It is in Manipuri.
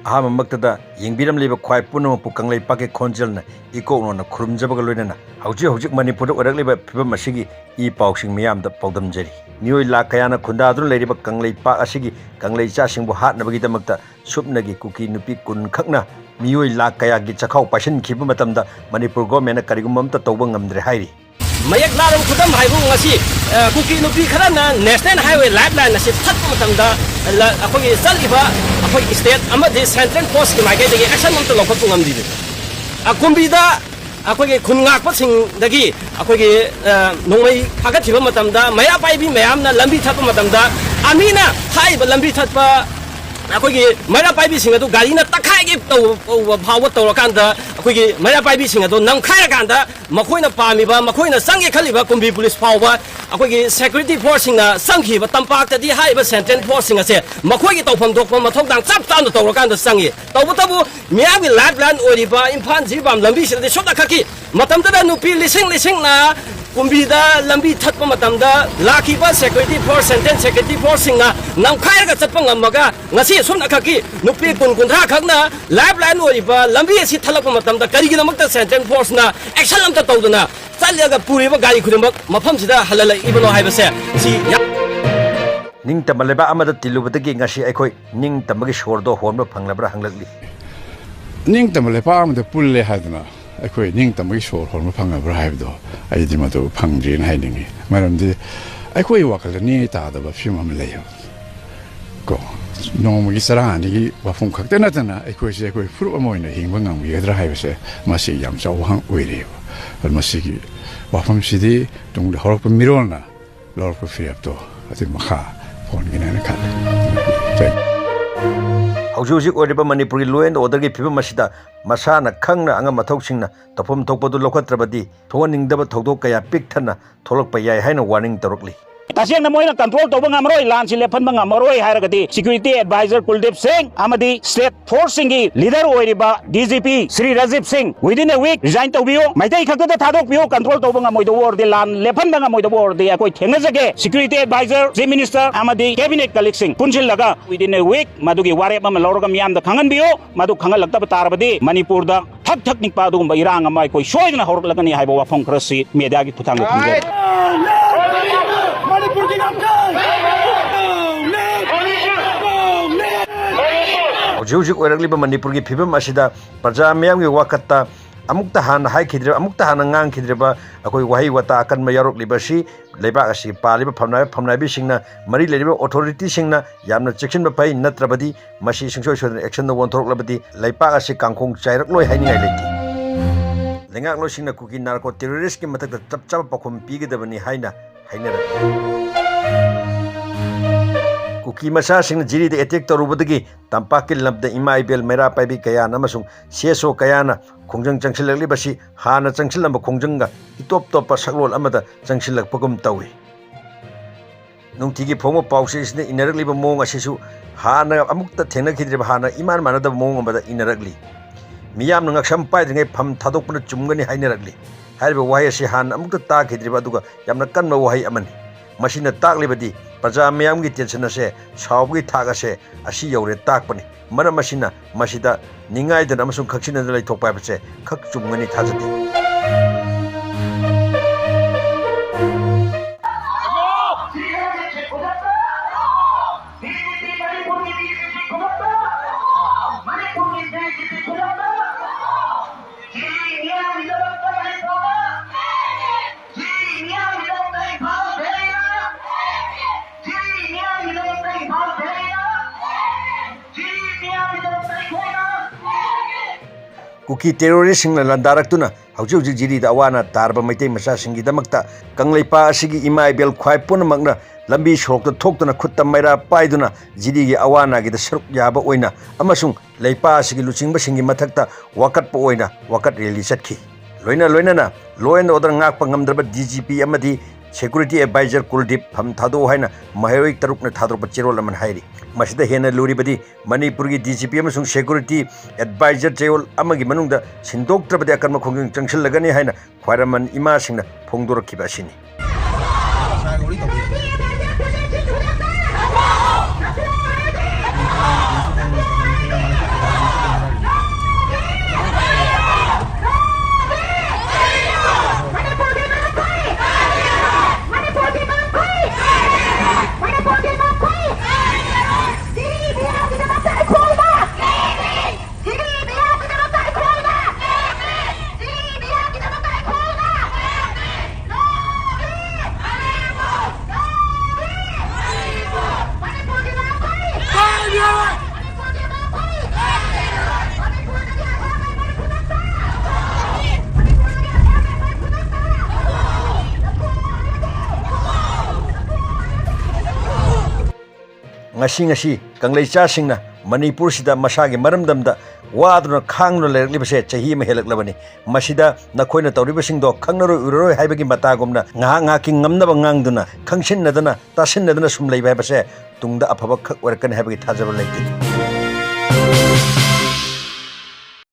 अहमक्तदा यंगबिरम लेब ख्वाई पुनमपु कंगलै पाके खोंजलना इकोनोना खुरुमजबग लोइनना हौजिक मणिपुर ओरकलेब फिबम असिगी इ पाउसिंग मियामदा पौदमजरी मियोय लाख कयाना खुंदादुन लेरिब कंगलै पाक असिगी कंगलै चासिंगबु हातनबगी दमक्ता सुपनगी कुकी नुपी कुन खकना मियोय लाख कयागी चखाउ पाशन खिब मतमदा मणिपुर गवर्नमेंट करिगुममता तौबा ngamdre हाइरि मयक लारम खुदम हाइबु ngasi कुकी नुपी खरना नेशनल हाईवे लाइफलाइन असे थक मतमदा अखोगी चलिबा अखोगी स्टेट अमदि सेंट्रल पोस्ट की माइकेदगी एक्शन अमता लौखपु ngamdi अकुंबीदा अखोगी खुनगाकपसिंग दगी अखोगी नोंमै फागथिबा मतमदा मया पाइबी मयामना लंबी थप मतमदा अमीना हाइबा लंबी थपा अखोगी मया पाइबी सिंग अदु गाड़ी ना तखाइगे भाव तौरकांदा अखोगी मया पाइबी सिंग अदु नमखायरकांदा मखोइना पामिबा मखोइना संगे खलिबा कुंबी पुलिस फावबा अखोगी सिक्योरिटी फोर्स सिंगना संखिबा तंपाक्तदी हाइबा सेंट्रल फोर्स सिंग असे मखोगी तौफम दोकपा मथौदांग चप चांद तौरकांदा संगे तौबतबु मियामी लाइफलाइन ओरिबा इम्फाल जिबाम लंबी सिदे सोदा खकी मतमदा नुपी लिसिंग ना कुंबीदा लंबी थत्पा मतमदा लाखिबा security force central security force सिंगना नमखायरगा चत्पा ngammaga ngasi sumna khaki nupi kunkunthra khakna lifeline oriba lambi asi thalakpa matamda karigidamakta central force na action amta tawduna chalyaga puriba gari khudimak mafam sida halala ibano haibase si ning tamaleba amada tilubadagi ngasi aikoi ning tamagi shordo honba phanglabra hanglagli ning tamaleba amada pulle hadna aikoi ning tamagi shor honba phanglabra haibdo aidi madu phangrin hainingi maramdi aikoi wakala ni taadaba film leyo ko नोंमगी सराहानिगी वाफुम खक्ते नतना एकोइसे एकोइ फ्रु अमोइना हिंबा ngamgidra हाइबसे मासी याम चावहां ओइरेबा और मासीगी वाफुम सिदि तुंग हरप मिरोना लरप फ्रियापतो अति मखा फोन गिनाना खा हौजिक ओरिबा मणिपुरी लॉ एंड ऑर्डर की फिबम मसिदा मसाना खंगना अंगा मथौसिंगना तफम थोकपदु लौखत्रबदी थोनिंगदबा थौदोक कया पिकथना थोलकपा याय हाइना वार्निंग तरुकली तसेंगना मोइना कंट्रोल तौबा ngamroi lan si lephan ngamroi hairagadi security advisor Kuldeep Singh amadi state force singi leader oiriba DGP Sri Rajiv Singh within a week resign tawbiyo maitai khakta thadokbiyo control tauba ngamoi do or de lan lephan ngamoi do or de akoi thengajage security advisor chief minister amadi cabinet colleague sing punchil laga within a week madugi warep am loroga miyam da khanganbiyo madu khangal lagta tarabadi manipur da thak nikpa dugumba irang amai koi soidna horlagani haiba wafong krasi media gi thuthang thangge हौजिक ओरकलिबा मणिपुर की फिबम असिदा प्रजा मयामगी वाकत्ता अमुक्ता हान हाइखिद्रे अमुक्ता हान ngankhidreba अखोइ वाहि वता अकन्म यारोकलिबसी लेबाक असि पालिबा फमनाबी सिंगना मरि लेरिबा अथॉरिटी सिंगना यामना चेक्शनबा फै नत्रबदी मसि सिंसोय सोदन एक्शन वनथोरकलबदी लेबाक असि कांखोंग चाइरकलोय हाइनिङाइ लेति लेंगाकलो सिंगना कुकी नार्को टेररिस्ट की मथकता चपचाप पखम पीगदबनी हाइना हाइनरा कुकी मसा सिंह जिरी दे अटैक तरुबदगी तंपाकिल लबद इमा इबेल मेरा पाइबी कया नमसुंग सेसो कयाना खोंजंग चंगसिलगली बसी हाना चंगसिलंब खोंजंगा इतोप तोप सकलोल अमदा चंगसिलगपगुम तवे नुंतिगी फोमो पाउसिसने इनरगलिब मोंग असिसु हाना अमुक्ता थेनखिद्रिब हाना इमान मानद मोंग अमदा इनरगली मियाम ngksm paidringei pham thadokpana chumgani hainaragli haiba wahi asi han amukta takhidriba aduga yamna kanma wahi amani masina taklibadi प्रजा मयाम की टेंशन से सावगी थाग से असी यौरे ताकपनी मरम मसिना मसिदा निंगाइदन अमसुंग खक्सिन लैथोकपा बसे खक चुमगनी थाजते कुकी टेररिस्ट सिंह लंदारक्तुना हौजि हौजि जिरी दा अवाना तारबा मैतै मसा सिंगी दमक्ता कंगलैपा असिगी इमा इबेल ख्वाइ पुनमकना लंबी सोरक्ता थोक्तुना खुत्ता मैरा पाइदुना जिरीगी अवानागी दा सरुक याबा ओइना अमसुंग लैपा असिगी लुचिंगबा सिंगी मथक्ता वाकटपा ओइना वाकट रैली चटखि लोइना law and order ngakpa ngamdraba DGP amadi security advisor Kuldeep pham thado haina mahiroi tarukna thadropa cherol aman hairi masida hena luribadi manipur gi DGP amasung security advisor cherol amagi manungda sindoktrabadi akanma khongjang changsil lagani haina khwairaman ima singna phongdorakhiba asini ngasi kanglei cha singna Manipur sida masagi maramdamda waduna khangno lerakliba chahi ma helaklabani masida nakoina tawriba singdo khangnaro uroroi haibagi matagumna nga ki ngamnaba ngangduna khangsinnadana tasinnadana sum leiba haibase tungda afaba khak warkan haibagi thajaba leiti